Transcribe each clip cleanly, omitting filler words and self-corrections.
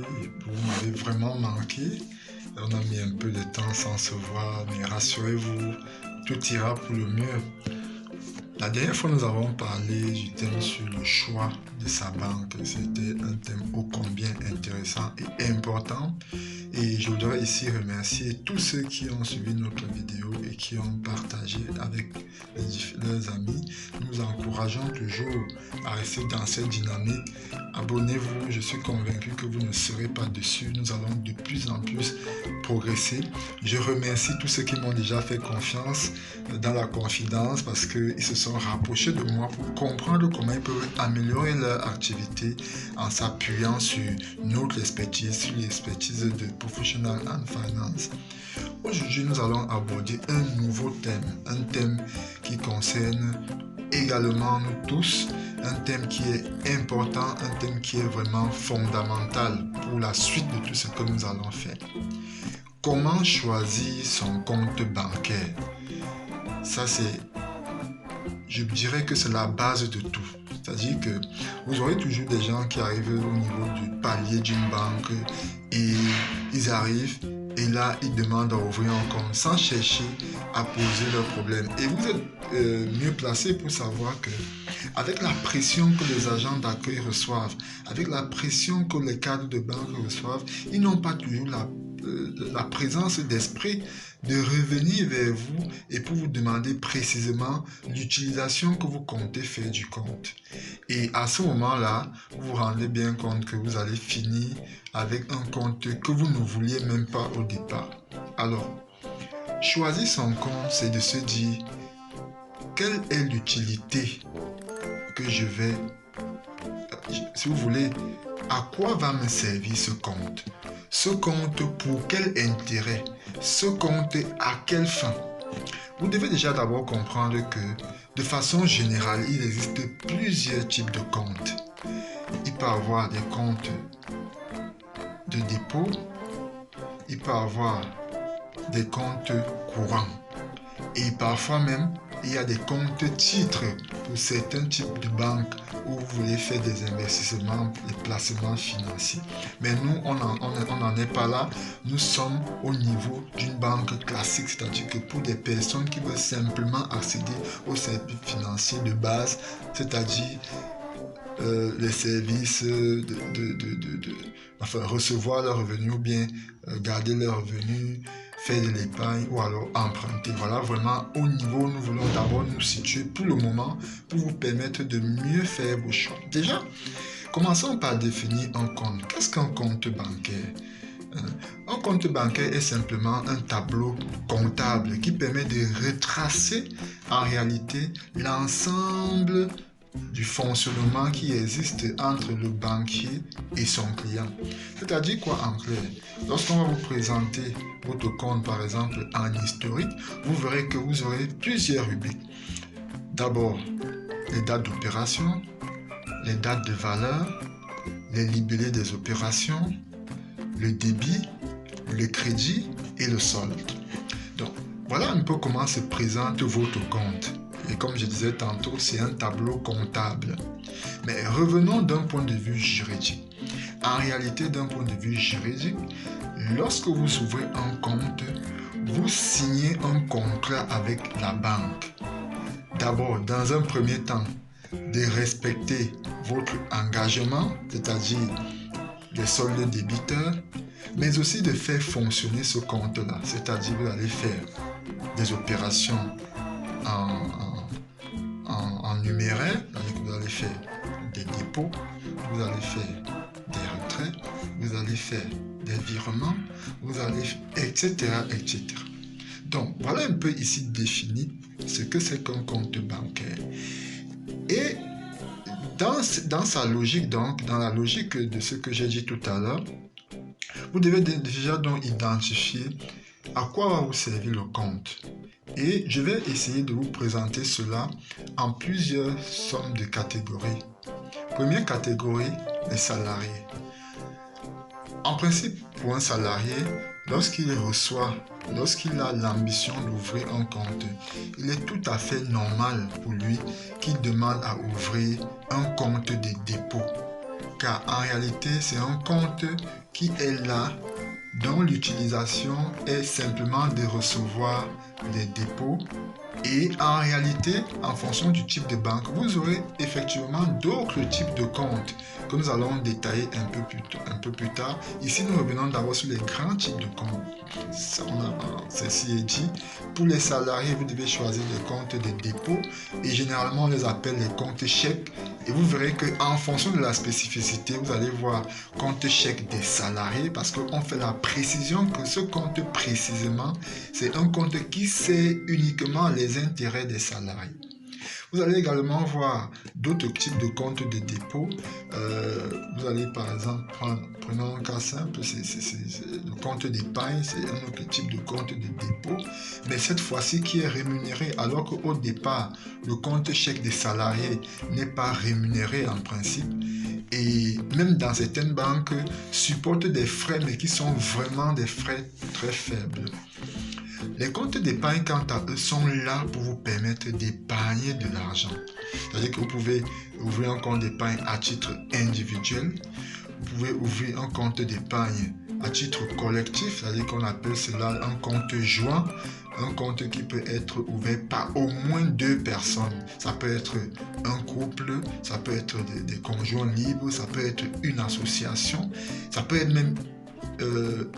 Vous m'avez vraiment manqué. On a mis un peu de temps sans se voir, mais rassurez-vous, tout ira pour le mieux. La dernière fois, nous avons parlé du thème sur le choix de sa banque. C'était un thème ô combien intéressant et important. Et je voudrais ici remercier tous ceux qui ont suivi notre vidéo et qui ont partagé avec leurs amis. Nous encourageons toujours à rester dans cette dynamique. Abonnez-vous, je suis convaincu que vous ne serez pas déçus. Nous allons de plus en plus progresser. Je remercie tous ceux qui m'ont déjà fait confiance dans la confidence parce qu'ils se sont rapprochés de moi pour comprendre comment ils peuvent améliorer leur activité en s'appuyant sur notre expertise, sur l'expertise de Professional and Finance. Aujourd'hui, nous allons aborder un nouveau thème, un thème qui concerne également nous tous, un thème qui est important, un thème qui est vraiment fondamental pour la suite de tout ce que nous allons faire. Comment choisir son compte bancaire? Ça, je dirais que c'est la base de tout. C'est-à-dire que vous aurez toujours des gens qui arrivent au niveau du palier d'une banque et ils arrivent et là, ils demandent à ouvrir un compte sans chercher à poser leurs problèmes. Et vous êtes mieux placé pour savoir que avec la pression que les agents d'accueil reçoivent, avec la pression que les cadres de banque reçoivent, ils n'ont pas toujours la présence d'esprit de revenir vers vous et pour vous demander précisément l'utilisation que vous comptez faire du compte. Et à ce moment-là, vous vous rendez bien compte que vous allez finir avec un compte que vous ne vouliez même pas au départ. Alors, choisir son compte, c'est de se dire quelle est l'utilité que je vais, si vous voulez, à quoi va me servir ce compte? Ce compte pour quel intérêt? Ce compte à quelle fin? Vous devez déjà d'abord comprendre que de façon générale, il existe plusieurs types de comptes. Il peut y avoir des comptes de dépôt, il peut y avoir des comptes courants et parfois même il y a des comptes titres pour certains types de banques où vous voulez faire des investissements, des placements financiers. Mais nous, on n'en est pas là. Nous sommes au niveau d'une banque classique, c'est-à-dire que pour des personnes qui veulent simplement accéder aux services financiers de base, c'est-à-dire les services enfin, recevoir leurs revenus ou bien garder leurs revenus, faire de l'épargne ou alors emprunter. Voilà vraiment au niveau où nous voulons d'abord nous situer pour le moment pour vous permettre de mieux faire vos choix. Déjà, commençons par définir un compte. Qu'est-ce qu'un compte bancaire? Un compte bancaire est simplement un tableau comptable qui permet de retracer en réalité l'ensemble du fonctionnement qui existe entre le banquier et son client. C'est-à-dire quoi en clair? Lorsqu'on va vous présenter votre compte par exemple en historique, vous verrez que vous aurez plusieurs rubriques. D'abord, les dates d'opération, les dates de valeur, les libellés des opérations, le débit, le crédit et le solde. Donc, voilà un peu comment se présente votre compte. Et comme je disais tantôt, c'est un tableau comptable. Mais revenons d'un point de vue juridique. En réalité, d'un point de vue juridique, lorsque vous ouvrez un compte, vous signez un contrat avec la banque. D'abord, dans un premier temps, de respecter votre engagement, c'est-à-dire les soldes débiteurs, mais aussi de faire fonctionner ce compte-là, c'est-à-dire vous allez faire des opérations en numéraire, vous allez faire des dépôts, vous allez faire des retraits, vous allez faire des virements, vous allez, etc., etc. Donc, voilà un peu ici défini ce que c'est qu'un compte bancaire. Et dans sa logique, donc, dans la logique de ce que j'ai dit tout à l'heure, vous devez déjà donc identifier à quoi va vous servir le compte. Et je vais essayer de vous présenter cela en plusieurs sommes de catégories. Première catégorie, les salariés. En principe, pour un salarié, lorsqu'il a l'ambition d'ouvrir un compte, il est tout à fait normal pour lui qu'il demande à ouvrir un compte de dépôt. car en réalité, c'est un compte qui est là, dont l'utilisation est simplement de recevoir des dépôts. Et en réalité, en fonction du type de banque, vous aurez effectivement d'autres types de comptes que nous allons détailler un peu plus tard. Ici, nous revenons d'abord sur les grands types de comptes. Ceci est dit. Pour les salariés, vous devez choisir les comptes de dépôt et généralement, on les appelle les comptes chèques. Et vous verrez qu'en fonction de la spécificité, vous allez voir compte chèque des salariés parce qu'on fait la précision que ce compte précisément, c'est un compte qui sert uniquement les intérêts des salariés. Vous allez également voir d'autres types de comptes de dépôt. Vous allez par exemple prenons un cas simple, c'est le compte d'épargne, c'est un autre type de compte de dépôt, mais cette fois-ci qui est rémunéré, alors qu'au départ, le compte chèque des salariés n'est pas rémunéré en principe. Et même dans certaines banques, supportent des frais, mais qui sont vraiment des frais très faibles. Les comptes d'épargne, quant à eux, sont là pour vous permettre d'épargner de l'argent. C'est-à-dire que vous pouvez ouvrir un compte d'épargne à titre individuel. Vous pouvez ouvrir un compte d'épargne à titre collectif, c'est-à-dire qu'on appelle cela un compte joint. Un compte qui peut être ouvert par au moins 2 personnes. Ça peut être un couple, ça peut être des conjoints libres, ça peut être une association, ça peut être même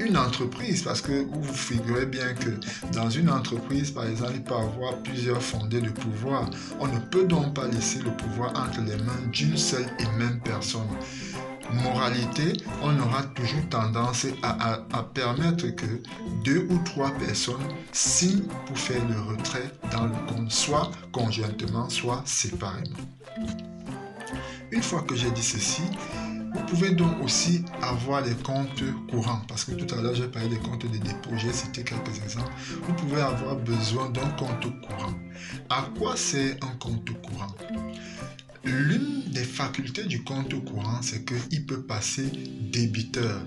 une entreprise, parce que vous figurez bien que dans une entreprise, par exemple, il peut y avoir plusieurs fondés de pouvoir. On ne peut donc pas laisser le pouvoir entre les mains d'une seule et même personne. Moralité, on aura toujours tendance à permettre que 2 ou 3 personnes signent pour faire le retrait dans le compte, soit conjointement, soit séparément. Une fois que j'ai dit ceci, vous pouvez donc aussi avoir des comptes courants, parce que tout à l'heure j'ai parlé des comptes de dépôt, j'ai cité quelques exemples. Vous pouvez avoir besoin d'un compte courant. À quoi sert un compte courant? L'une des facultés du compte courant, c'est qu'il peut passer débiteur.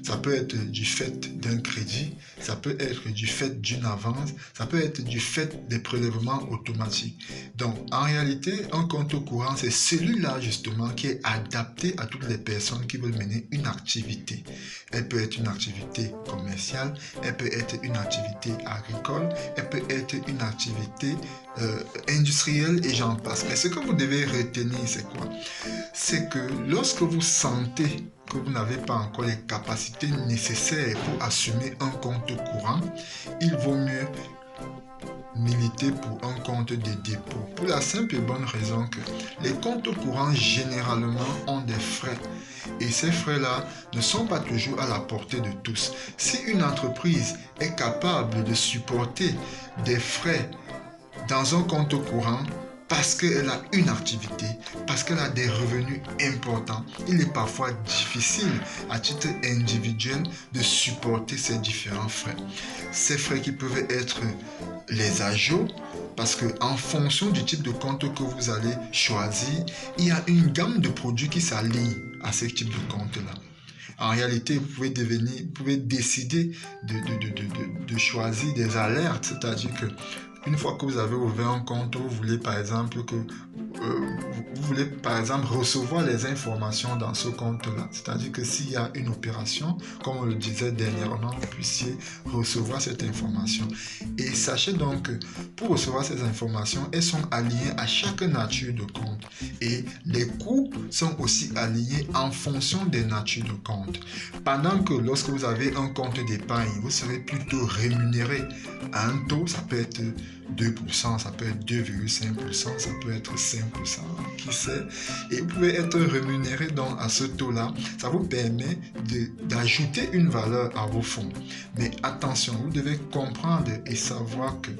Ça peut être du fait d'un crédit, ça peut être du fait d'une avance, ça peut être du fait des prélèvements automatiques. Donc, en réalité, un compte courant, c'est celui-là justement qui est adapté à toutes les personnes qui veulent mener une activité. Elle peut être une activité commerciale, elle peut être une activité agricole, elle peut être une activité industrielle et j'en passe. Mais ce que vous devez retenir, c'est quoi? C'est que lorsque vous sentez que vous n'avez pas encore les capacités nécessaires pour assumer un compte courant, il vaut mieux militer pour un compte de dépôt. Pour la simple et bonne raison que les comptes courants généralement ont des frais. Et ces frais-là ne sont pas toujours à la portée de tous. Si une entreprise est capable de supporter des frais dans un compte courant, parce qu'elle a une activité, parce qu'elle a des revenus importants, il est parfois difficile à titre individuel de supporter ces différents frais. Ces frais qui peuvent être les ajouts, parce qu'en fonction du type de compte que vous allez choisir, il y a une gamme de produits qui s'alignent à ce type de compte-là. En réalité, vous pouvez décider de choisir des alertes, c'est-à-dire que une fois que vous avez ouvert un compte, vous voulez par exemple recevoir les informations dans ce compte-là. C'est-à-dire que s'il y a une opération, comme on le disait dernièrement, vous puissiez recevoir cette information. Et sachez donc que pour recevoir ces informations, elles sont alignées à chaque nature de compte. Et les coûts sont aussi alignés en fonction des natures de compte. Pendant que lorsque vous avez un compte d'épargne, vous serez plutôt rémunéré à un taux, ça peut être 2%, ça peut être 2,5%, ça peut être 5%, qui sait. Et vous pouvez être rémunéré donc à ce taux-là. Ça vous permet d'ajouter une valeur à vos fonds. Mais attention, vous devez comprendre et savoir que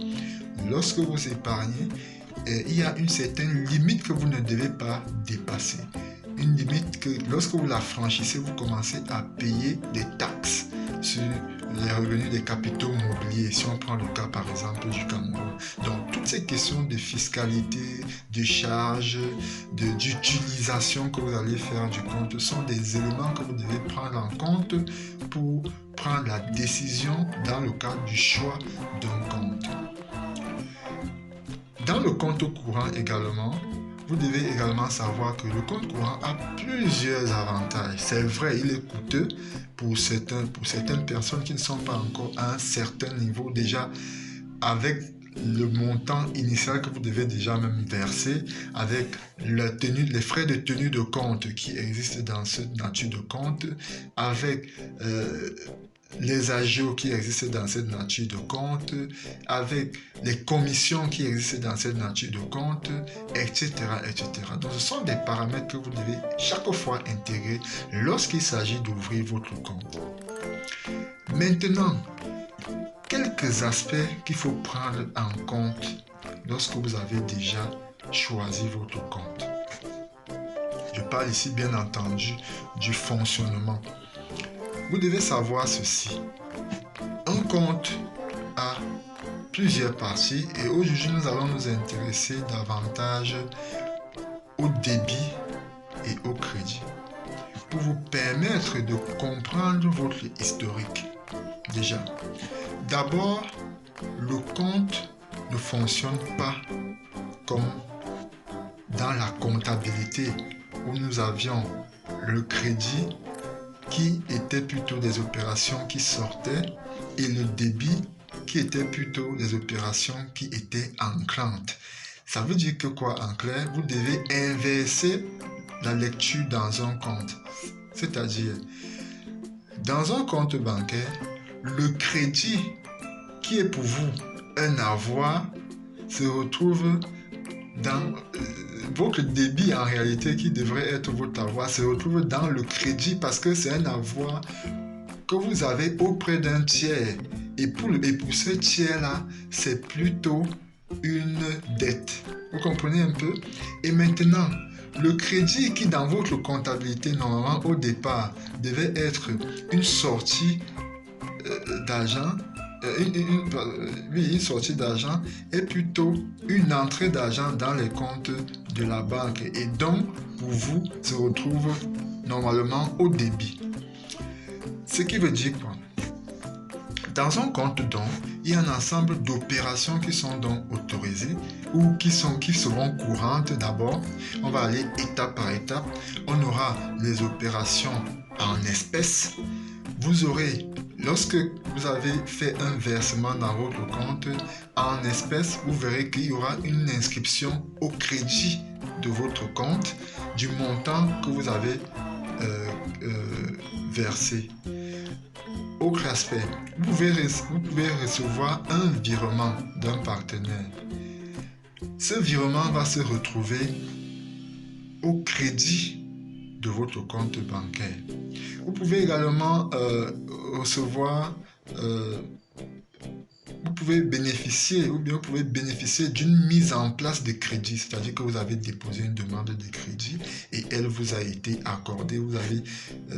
lorsque vous épargnez, il y a une certaine limite que vous ne devez pas dépasser. Une limite que lorsque vous la franchissez, vous commencez à payer des taxes sur les revenus des capitaux mobiliers, si on prend le cas par exemple du Cameroun. Donc toutes ces questions de fiscalité, de charges, d'utilisation que vous allez faire du compte sont des éléments que vous devez prendre en compte pour prendre la décision dans le cadre du choix d'un compte. Dans le compte courant également, vous devez également savoir que le compte courant a plusieurs avantages. C'est vrai, il est coûteux pour certaines personnes qui ne sont pas encore à un certain niveau déjà, avec le montant initial que vous devez déjà même verser, avec les frais de tenue de compte qui existent dans cette nature de compte, avec les agios qui existent dans cette nature de compte, avec les commissions qui existent dans cette nature de compte, etc., etc. Donc, ce sont des paramètres que vous devez chaque fois intégrer lorsqu'il s'agit d'ouvrir votre compte. Maintenant, quelques aspects qu'il faut prendre en compte lorsque vous avez déjà choisi votre compte. Je parle ici bien entendu du fonctionnement. Vous devez savoir ceci. Un compte a plusieurs parties et aujourd'hui nous allons nous intéresser davantage au débit et au crédit pour vous permettre de comprendre votre historique. Déjà, d'abord, le compte ne fonctionne pas comme dans la comptabilité où nous avions le crédit qui était plutôt des opérations qui sortaient et le débit qui était plutôt des opérations qui étaient ancrantes. Ça veut dire que quoi en clair? Vous devez inverser la lecture dans un compte. C'est-à-dire, dans un compte bancaire, le crédit qui est pour vous un avoir se retrouve dans votre débit en réalité qui devrait être votre avoir se retrouve dans le crédit parce que c'est un avoir que vous avez auprès d'un tiers et pour ce tiers là c'est plutôt une dette. Vous comprenez un peu? Et maintenant le crédit qui dans votre comptabilité normalement au départ devait être une sortie d'argent, une sortie d'argent est plutôt une entrée d'argent dans les comptes de la banque et donc pour vous se retrouve normalement au débit. Ce qui veut dire quoi? Dans un compte donc, il y a un ensemble d'opérations qui sont donc autorisées ou qui seront courantes d'abord. On va aller étape par étape. On aura les opérations en espèces. Vous aurez, lorsque vous avez fait un versement dans votre compte en espèces, vous verrez qu'il y aura une inscription au crédit de votre compte du montant que vous avez versé. Autre aspect, vous pouvez recevoir un virement d'un partenaire. Ce virement va se retrouver au crédit de votre compte bancaire. Vous pouvez également recevoir, vous pouvez bénéficier d'une mise en place de crédit, c'est-à-dire que vous avez déposé une demande de crédit et elle vous a été accordée, vous avez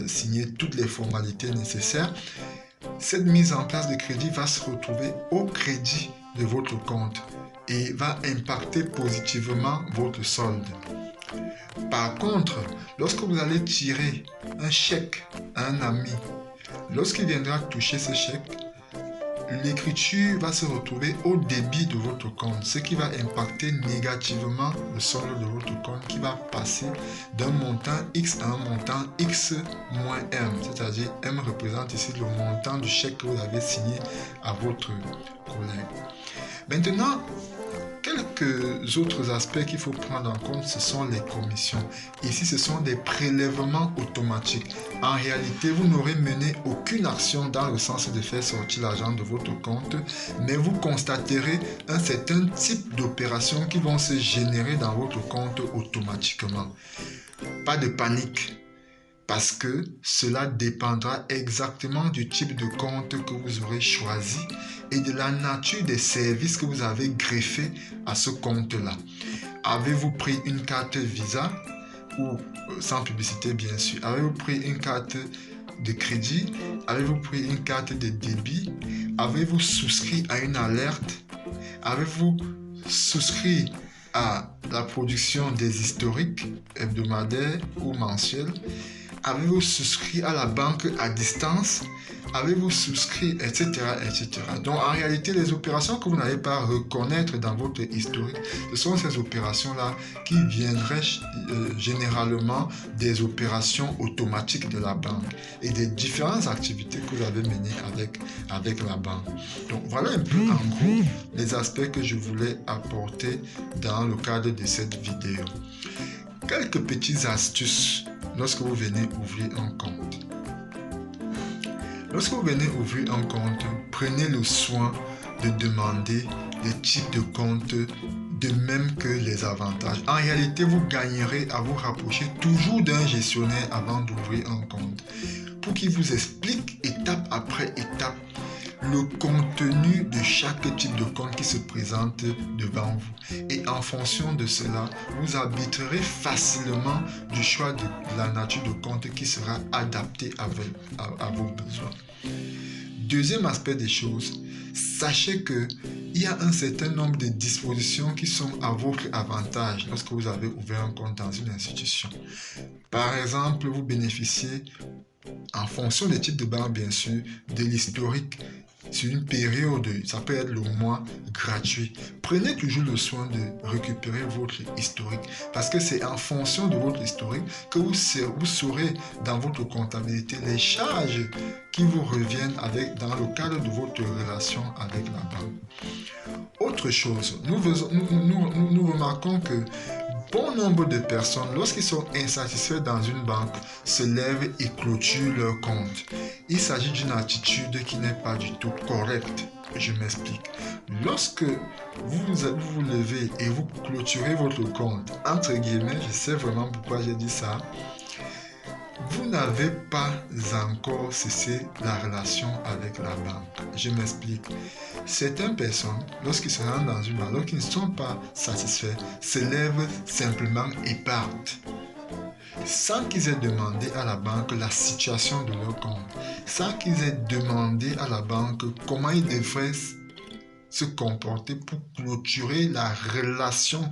signé toutes les formalités nécessaires. Cette mise en place de crédit va se retrouver au crédit de votre compte et va impacter positivement votre solde. Par contre, lorsque vous allez tirer un chèque à un ami, lorsqu'il viendra toucher ce chèque, l'écriture va se retrouver au débit de votre compte, ce qui va impacter négativement le solde de votre compte qui va passer d'un montant X à un montant X moins M, c'est-à-dire M représente ici le montant du chèque que vous avez signé à votre collègue. Maintenant, quelques autres aspects qu'il faut prendre en compte, ce sont les commissions. Ici, ce sont des prélèvements automatiques. En réalité, vous n'aurez mené aucune action dans le sens de faire sortir l'argent de votre compte, mais vous constaterez un certain type d'opérations qui vont se générer dans votre compte automatiquement. Pas de panique, parce que cela dépendra exactement du type de compte que vous aurez choisi et de la nature des services que vous avez greffés à ce compte-là. Avez-vous pris une carte Visa ou sans publicité bien sûr? Avez-vous pris une carte de crédit? Avez-vous pris une carte de débit? Avez-vous souscrit à une alerte? Avez-vous souscrit à la production des historiques hebdomadaires ou mensuels? Avez-vous souscrit à la banque à distance? avez-vous souscrit, etc., etc. Donc, en réalité, les opérations que vous n'allez pas reconnaître dans votre historique, ce sont ces opérations-là qui viendraient généralement des opérations automatiques de la banque et des différentes activités que vous avez menées avec la banque. Donc, voilà un peu, en gros, les aspects que je voulais apporter dans le cadre de cette vidéo. Quelques petites astuces lorsque vous venez ouvrir un compte. Lorsque vous venez ouvrir un compte, prenez le soin de demander les types de comptes de même que les avantages. En réalité, vous gagnerez à vous rapprocher toujours d'un gestionnaire avant d'ouvrir un compte pour qu'il vous explique étape après étape le contenu de chaque type de compte qui se présente devant vous. Et en fonction de cela, vous arbitrerez facilement du choix de la nature de compte qui sera adapté à vos besoins. Deuxième aspect des choses, sachez que il y a un certain nombre de dispositions qui sont à votre avantage lorsque vous avez ouvert un compte dans une institution. Par exemple, vous bénéficiez, en fonction des types de banque bien sûr, de l'historique sur une période, ça peut être le mois gratuit. Prenez toujours le soin de récupérer votre historique parce que c'est en fonction de votre historique que vous saurez dans votre comptabilité les charges qui vous reviennent dans le cadre de votre relation avec la banque. Autre chose, nous remarquons que bon nombre de personnes, lorsqu'ils sont insatisfaits dans une banque, se lèvent et clôturent leur compte. Il s'agit d'une attitude qui n'est pas du tout correcte. Je m'explique. Lorsque vous levez et vous clôturez votre compte, entre guillemets, je sais vraiment pourquoi j'ai dit ça, vous n'avez pas encore cessé la relation avec la banque. Je m'explique. Certaines personnes, lorsqu'ils se rendent dans une banque, lorsqu'ils ne sont pas satisfaits, se lèvent simplement et partent. Sans qu'ils aient demandé à la banque la situation de leur compte, sans qu'ils aient demandé à la banque comment ils devraient se comporter pour clôturer la relation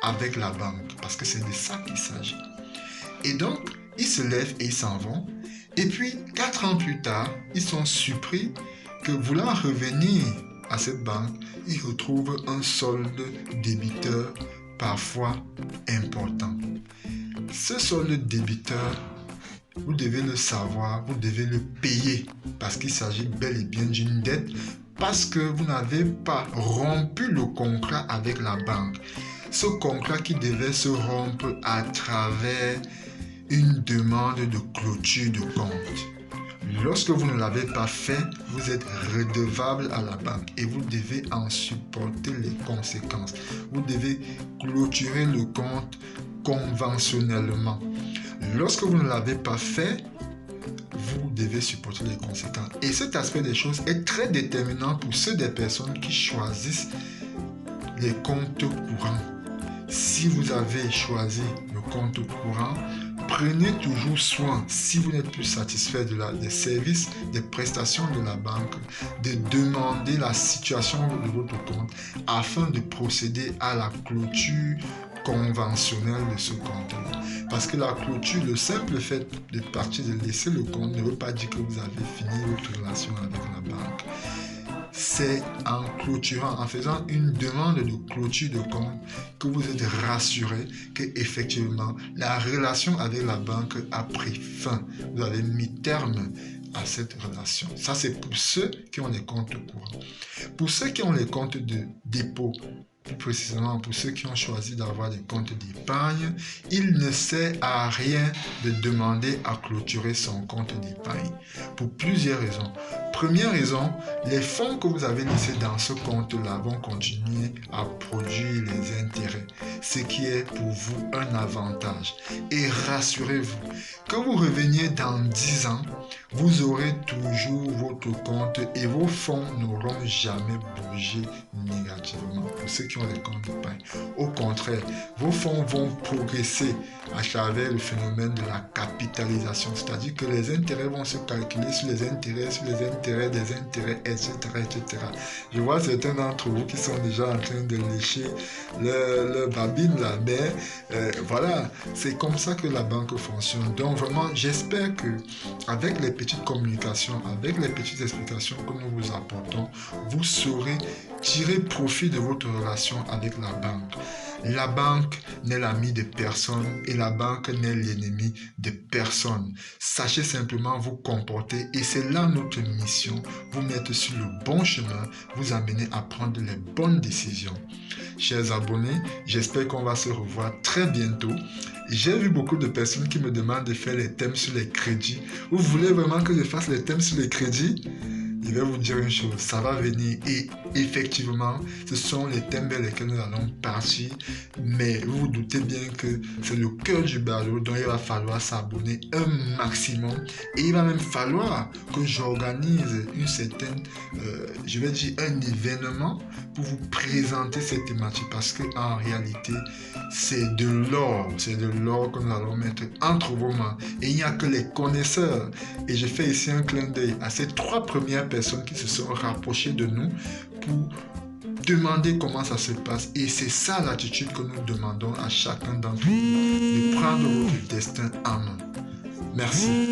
avec la banque, parce que c'est de ça qu'il s'agit. Et donc, ils se lèvent et ils s'en vont. Et puis, 4 ans plus tard, ils sont surpris que voulant revenir à cette banque, ils retrouvent un solde débiteur parfois important. Ce solde débiteur, vous devez le savoir, vous devez le payer parce qu'il s'agit bel et bien d'une dette parce que vous n'avez pas rompu le contrat avec la banque. Ce contrat qui devait se rompre à travers une demande de clôture de compte. Lorsque vous ne l'avez pas fait, vous êtes redevable à la banque et vous devez en supporter les conséquences. Vous devez clôturer le compte conventionnellement. Lorsque vous ne l'avez pas fait, vous devez supporter les conséquences. Et cet aspect des choses est très déterminant pour ceux des personnes qui choisissent les comptes courants. Si vous avez choisi le compte courant, prenez toujours soin, si vous n'êtes plus satisfait des services, des prestations de la banque, de demander la situation de votre compte afin de procéder à la clôture conventionnelle de ce compte-là. Parce que la clôture, le simple fait de partir, de laisser le compte, ne veut pas dire que vous avez fini votre relation avec la banque. C'est en clôturant, en faisant une demande de clôture de compte que vous êtes rassuré que effectivement la relation avec la banque a pris fin. Vous avez mis terme à cette relation. Ça, c'est pour ceux qui ont les comptes courants. Pour ceux qui ont les comptes de dépôt, plus précisément pour ceux qui ont choisi d'avoir des comptes d'épargne, il ne sert à rien de demander à clôturer son compte d'épargne pour plusieurs raisons. Première raison, les fonds que vous avez laissés dans ce compte-là vont continuer à produire les intérêts, ce qui est pour vous un avantage. Et rassurez-vous, que vous reveniez dans 10 ans, vous aurez toujours votre compte et vos fonds n'auront jamais bougé négativement. Pour ceux qui qui ont des comptes d'épargne. Au contraire, vos fonds vont progresser à travers le phénomène de la capitalisation, c'est-à-dire que les intérêts vont se calculer sur les intérêts, des intérêts, etc., etc. Je vois certains d'entre vous qui sont déjà en train de lécher leur babine là, mais voilà, c'est comme ça que la banque fonctionne. Donc vraiment, j'espère que avec les petites communications, avec les petites explications que nous vous apportons, vous saurez tirer profit de votre relation avec la banque. La banque n'est l'ami de personne et la banque n'est l'ennemi de personne. Sachez simplement vous comporter et c'est là notre mission, vous mettre sur le bon chemin, vous amener à prendre les bonnes décisions. Chers abonnés, j'espère qu'on va se revoir très bientôt. J'ai vu beaucoup de personnes qui me demandent de faire les thèmes sur les crédits. Vous voulez vraiment que je fasse les thèmes sur les crédits? Je vais vous dire une chose, ça va venir et effectivement, ce sont les thèmes vers lesquels nous allons partir, mais vous vous doutez bien que c'est le cœur du ballot, donc il va falloir s'abonner un maximum et il va même falloir que j'organise une certaine, je vais dire un événement pour vous présenter cette thématique parce qu'en réalité, c'est de l'or que nous allons mettre entre vos mains et il n'y a que les connaisseurs et je fais ici un clin d'œil à ces 3 premières personnes qui se sont rapprochées de nous pour demander comment ça se passe et c'est ça l'attitude que nous demandons à chacun d'entre vous, de prendre votre destin en main. Merci.